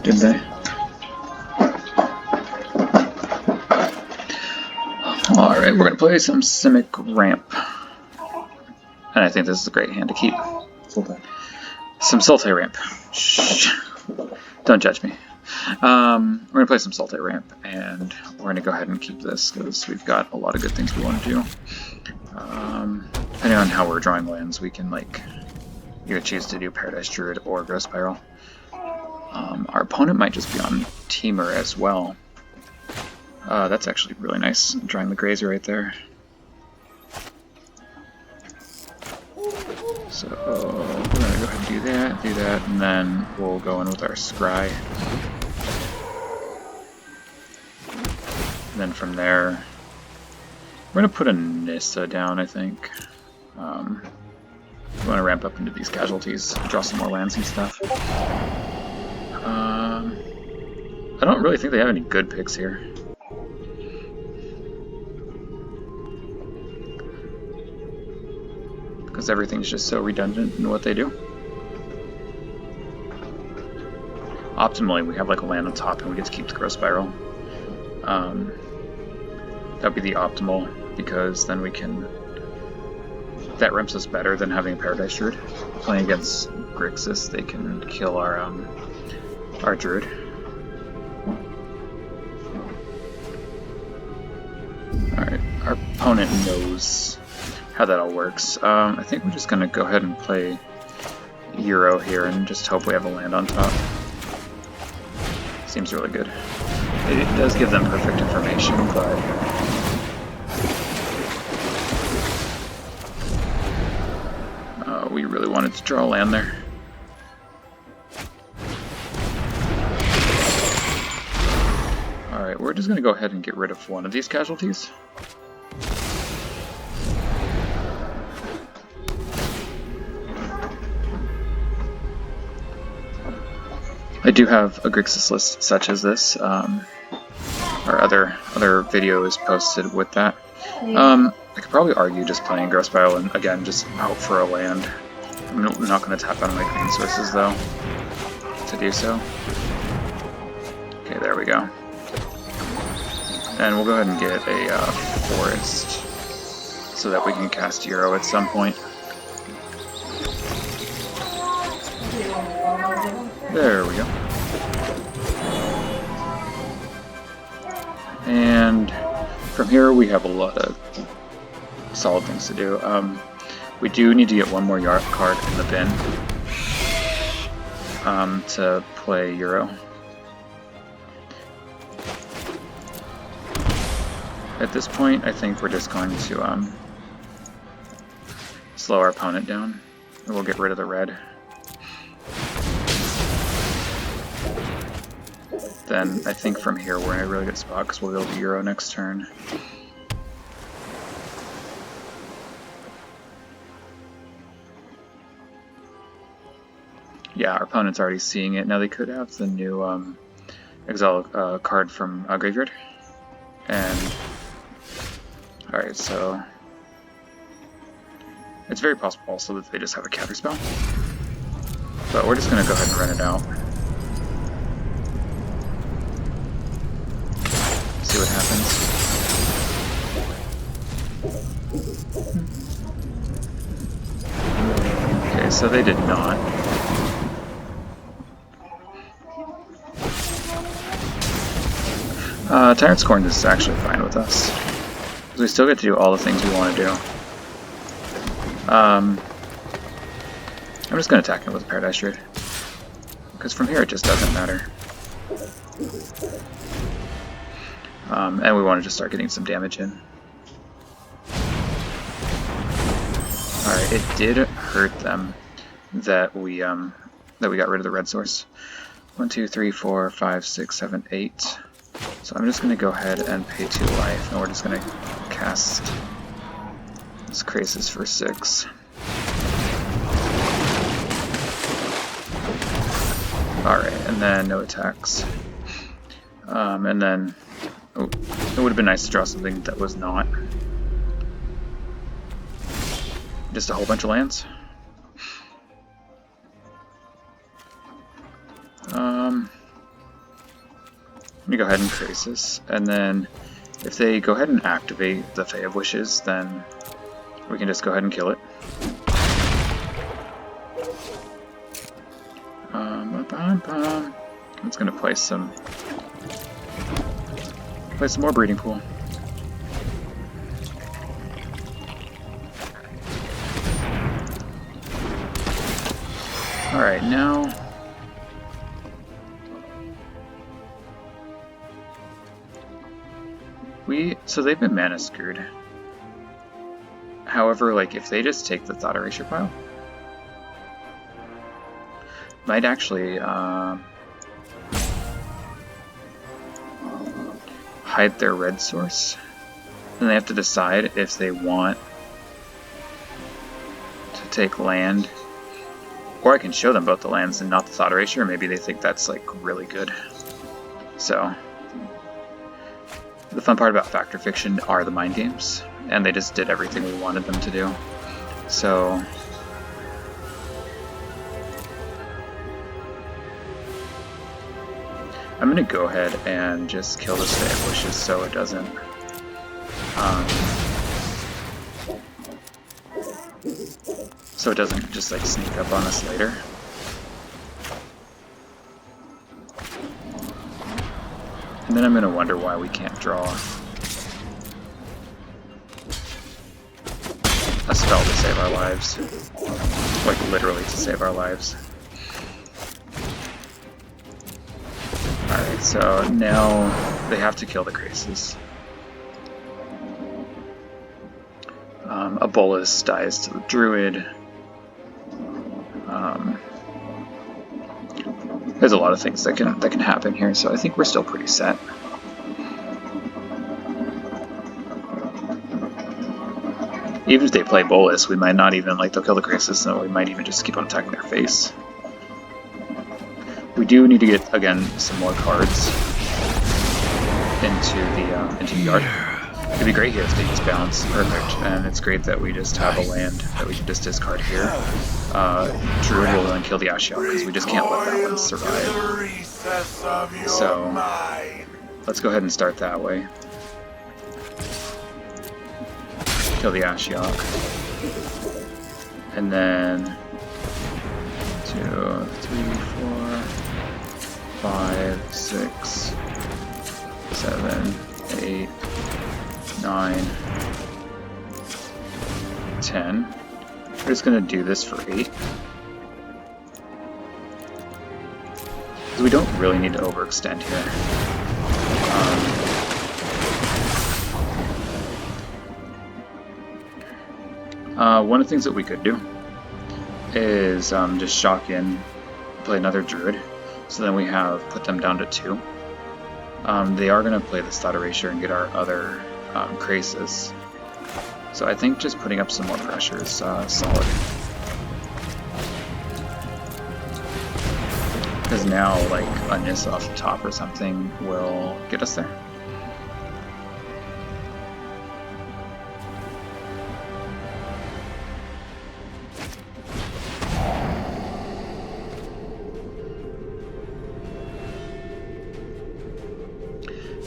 Did they? Alright, we're going to play some Simic Ramp. And I think this is a great hand to keep. Sultai. Some Sultai Ramp. Shh. Don't judge me. We're going to play some Sultai Ramp, and we're going to go ahead and keep this because we've got a lot of good things we want to do. Depending on how we're drawing lands, we can either choose to do Paradise Druid or Growth Spiral. Our opponent might just be on Teamer as well. That's actually really nice, drawing the Grazer right there. So we're going to go ahead and do that, and then we'll go in with our Scry. And then from there, we're going to put a Nissa down, I think. We want to ramp up into these casualties, draw some more lands and stuff. I don't really think they have any good picks here. Because everything's just so redundant in what they do. Optimally, we have like a land on top and we get to keep the Growth Spiral. That would be the optimal, because then we can... That ramps us better than having a Paradise Druid. Playing against Grixis, they can kill our Druid. Alright, our opponent knows how that all works. I think we're just going to go ahead and play Euro here and just hope we have a land on top. Seems really good. It does give them perfect information, but... we really wanted to draw a land there. Alright, we're just going to go ahead and get rid of one of these casualties. I do have a Grixis list such as this. Our other video is posted with that. I could probably argue just playing Growth Spiral and again just hope for a land. I'm not going to tap out of my green sources though to do so. Okay, there we go. And we'll go ahead and get a forest so that we can cast Euro at some point. There we go. And from here we have a lot of solid things to do. We do need to get one more card in the bin to play Euro. At this point, I think we're just going to slow our opponent down, and we'll get rid of the red. Then I think from here we're in a really good spot because we'll be able to Euro next turn. Yeah, our opponent's already seeing it. Now they could have the new exile card from Graveyard. And alright, so it's very possible also that they just have a counterspell. But we're just going to go ahead and run it out. See what happens. Okay, so they did not. Tyrant Scorn is actually fine with us. Because we still get to do all the things we want to do. I'm just going to attack it with a Paradise Druid. Because from here it just doesn't matter. And we want to just start getting some damage in. Alright, it did hurt them that we got rid of the red source. 1, 2, 3, 4, 5, 6, 7, 8. So I'm just going to go ahead and pay 2 life, and we're just going to cast this Krasis for 6. Alright, and then no attacks. And then it would have been nice to draw something that was not just a whole bunch of lands. Let me go ahead and Krasis, and then if they go ahead and activate the Fae of Wishes, then we can just go ahead and kill it. It's gonna place some more breeding pool. Alright, now so they've been mana screwed. However, like if they just take the Thought Erasure pile, might actually hide their red source. Then they have to decide if they want to take land, or I can show them both the lands and not the Thought Erasure. Maybe they think that's like really good. So the fun part about Fact or Fiction are the mind games, and they just did everything we wanted them to do. So I'm going to go ahead and just kill this Fae of Wishes so it doesn't just like sneak up on us later. And then I'm going to wonder why we can't draw a spell to save our lives. Like literally to save our lives. Alright, so now they have to kill the Krasis. A Bolus dies to the Druid. There's a lot of things that can happen here, so I think we're still pretty set. Even if they play Bolus, we might not even, like, they'll kill the Krasis, and we might even just keep on attacking their face. We do need to get, again, some more cards into the yard. It'd be great here if they just balance perfect, and it's great that we just have a land that we can just discard here. Druid will then kill the Ashiok, because we just can't let that one survive. So, let's go ahead and start that way. Kill the Ashiok. And then 2, 3, 4, 5, 6, 7, 8, 9, 10. We're just going to do this for 8. Because we don't really need to overextend here. One of the things that we could do is just shock in, play another Druid, so then we have put them down to 2. They are going to play this Thought Erasure and get our other Krasis. So I think just putting up some more pressure is solid. Because now, like, a Nissa off the top or something will get us there.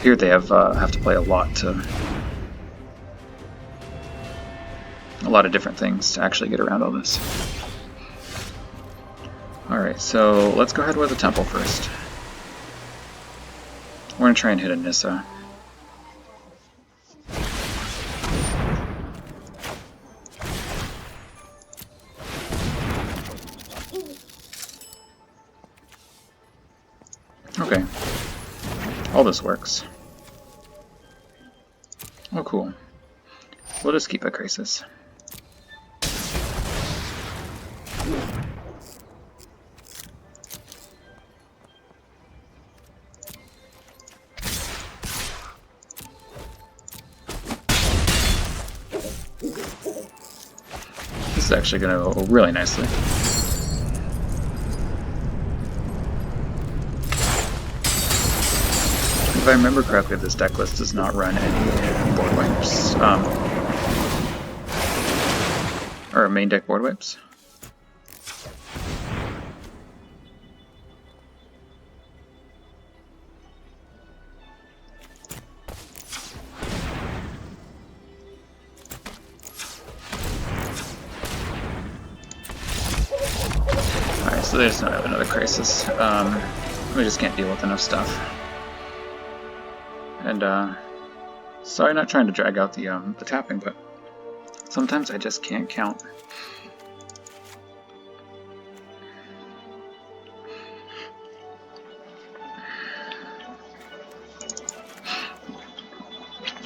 Here they have to play a lot of different things to actually get around all this. Alright, so let's go ahead with a Temple first. We're going to try and hit a Nissa. Okay. All this works. Oh, cool. We'll just keep a Krasis. This is actually going to go really nicely. If I remember correctly, this deck list does not run any board wipes. Or main deck board wipes. so they just don't have another Krasis. We just can't deal with enough stuff. And sorry, not trying to drag out the tapping, but sometimes I just can't count.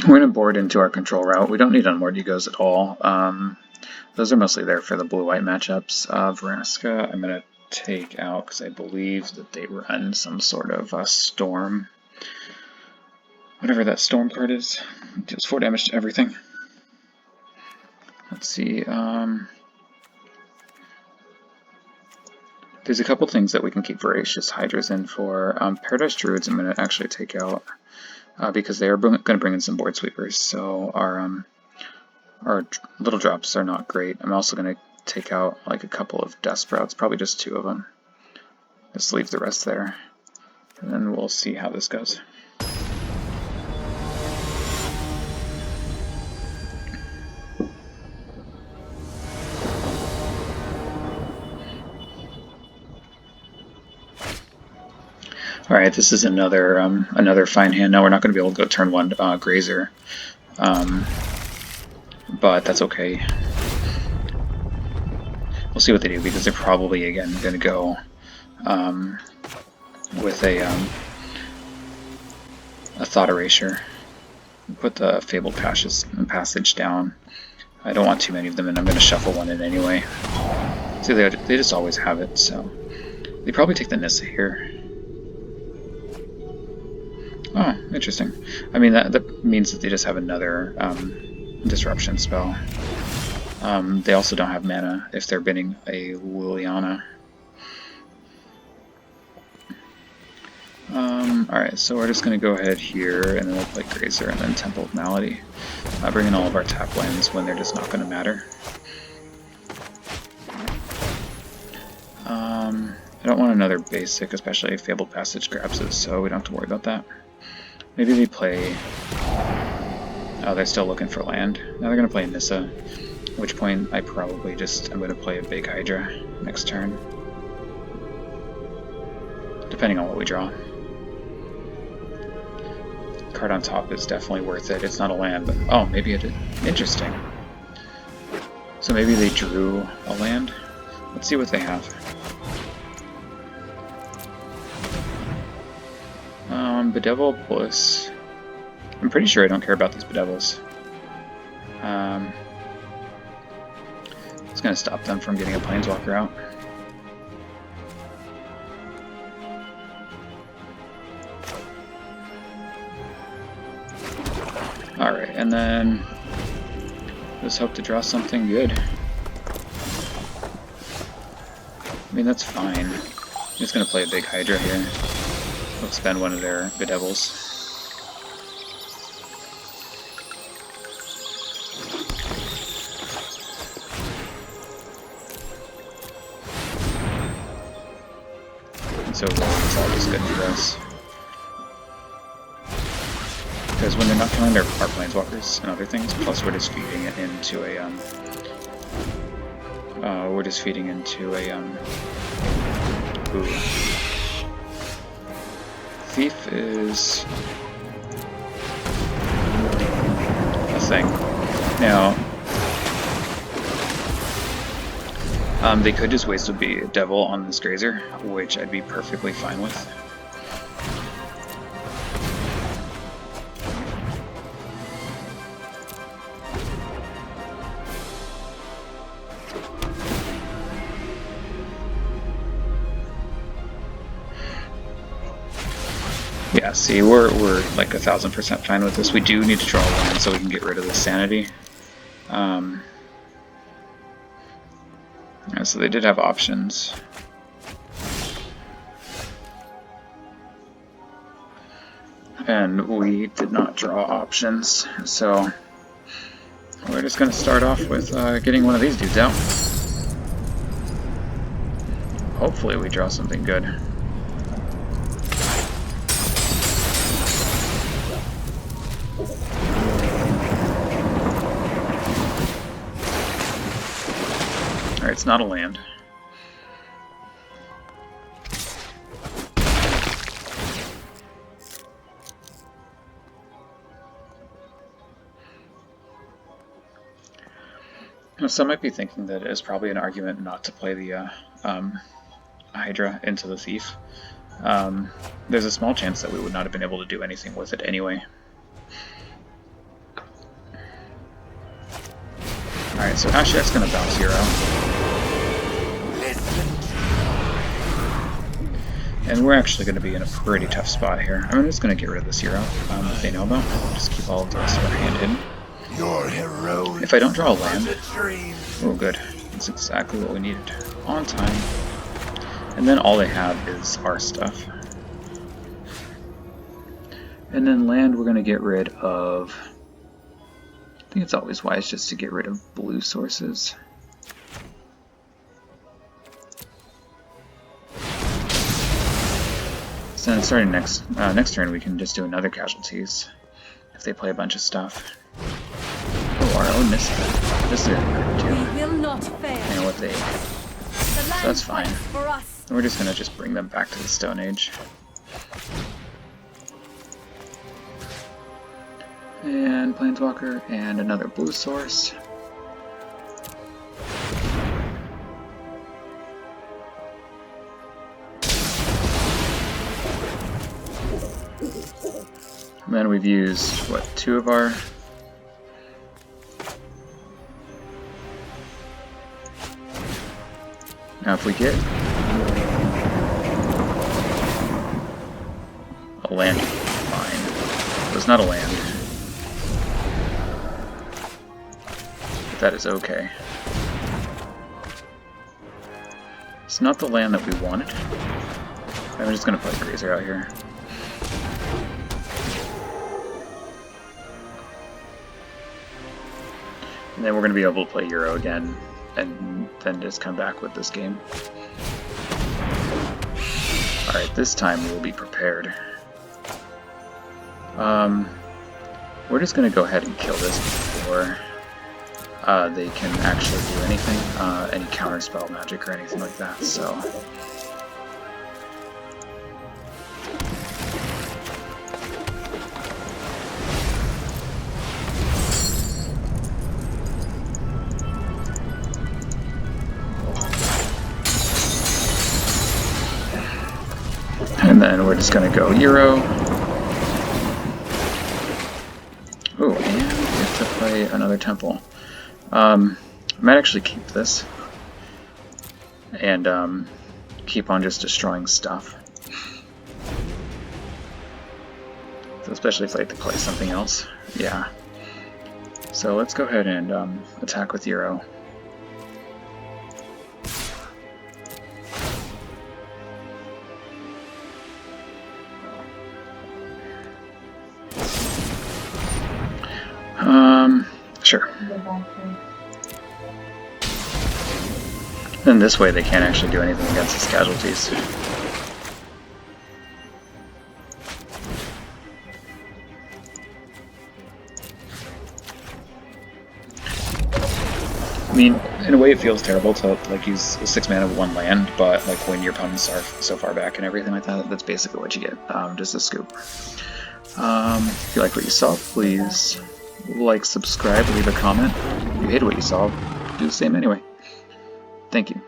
We're going to board into our control route. We don't need Unmoored Egos at all. Those are mostly there for the blue-white matchups. Vraska, I'm going to take out because I believe that they run some sort of storm. Whatever that storm card is. It deals 4 damage to everything. Let's see. There's a couple things that we can keep Voracious Hydras in for. Paradise Druids I'm going to actually take out. Because they are going to bring in some board sweepers, so our little drops are not great. I'm also going to take out like a couple of Deathsprouts, probably just 2 of them. Just leave the rest there, and then we'll see how this goes. Alright, this is another fine hand. Now we're not going to be able to go turn 1 Grazer, but that's okay. We'll see what they do, because they're probably, again, going to go with a Thought Erasure. Put the Fabled Passage down. I don't want too many of them, and I'm going to shuffle 1 in anyway. So they just always have it, so they probably take the Nissa here. Oh, interesting. I mean, that means that they just have another disruption spell. They also don't have mana if they're bidding a Liliana. Alright, so we're just going to go ahead here, and then we'll play Grazer and then Temple of Malady. Bring in all of our tap lands when they're just not going to matter. I don't want another basic, especially if Fabled Passage grabs us, so we don't have to worry about that. Maybe they play... Oh, they're still looking for land. Now they're going to play Nissa, at which point I'm going to play a big Hydra next turn. Depending on what we draw. Card on top is definitely worth it. It's not a land, but... Oh, maybe it is. Interesting. So maybe they drew a land? Let's see what they have. Bedevil plus... I'm pretty sure I don't care about these Bedevils. It's going to stop them from getting a Planeswalker out. Alright, and then let's hope to draw something good. I mean, that's fine. I'm just going to play a big Hydra here. We'll spend 1 of their Bedevils. And so it's all just good for us. Because when they're not killing our Planeswalkers and other things, plus we're just feeding it into a ooh. Thief is a thing. Now, they could just waste a devil on this Grazer, which I'd be perfectly fine with. Yeah, see, we're like 1000% fine with this. We do need to draw 1 so we can get rid of the sanity. Yeah, so they did have options. And we did not draw options, so we're just going to start off with getting one of these dudes out. Hopefully we draw something good. Alright, it's not a land. Some might be thinking that it is probably an argument not to play the Hydra into the Thief. There's a small chance that we would not have been able to do anything with it anyway. Alright, so Ashiok's going to bounce Hero. And we're actually going to be in a pretty tough spot here. I'm just going to get rid of this Hero, if they know about. Just keep all of the rest of our hand hidden. If I don't draw a land, oh good, that's exactly what we needed. On time. And then all they have is our stuff. And then land we're going to get rid of, I think it's always wise just to get rid of blue sources. So then starting next turn we can just do another Casualties if they play a bunch of stuff. Oh, our own Nissa. This is good too. Will not fail. You know what they... So that's fine. We're just gonna bring them back to the Stone Age. And Planeswalker and another blue source. And then we've used, what, 2 of our... Now if we get a land, fine. It was not a land. But that is okay. It's not the land that we wanted. I'm just going to play Grazer out here. And then we're going to be able to play Euro again, and then just come back with this game. Alright, this time we'll be prepared. We're just going to go ahead and kill this before they can actually do anything, any counterspell magic or anything like that, so... And then we're just going to go Euro. Oh, and we have to play another Temple. I might actually keep this. And keep on just destroying stuff. So especially if I have to play something else. Yeah. So let's go ahead and attack with Euro. Sure. And this way they can't actually do anything against his casualties. I mean, in a way it feels terrible to like use 6 mana of 1 land, but like when your opponents are so far back and everything like that, that's basically what you get, just a scoop. If you like what you saw, please like, subscribe, leave a comment. If you hate what you saw, do the same anyway. Thank you.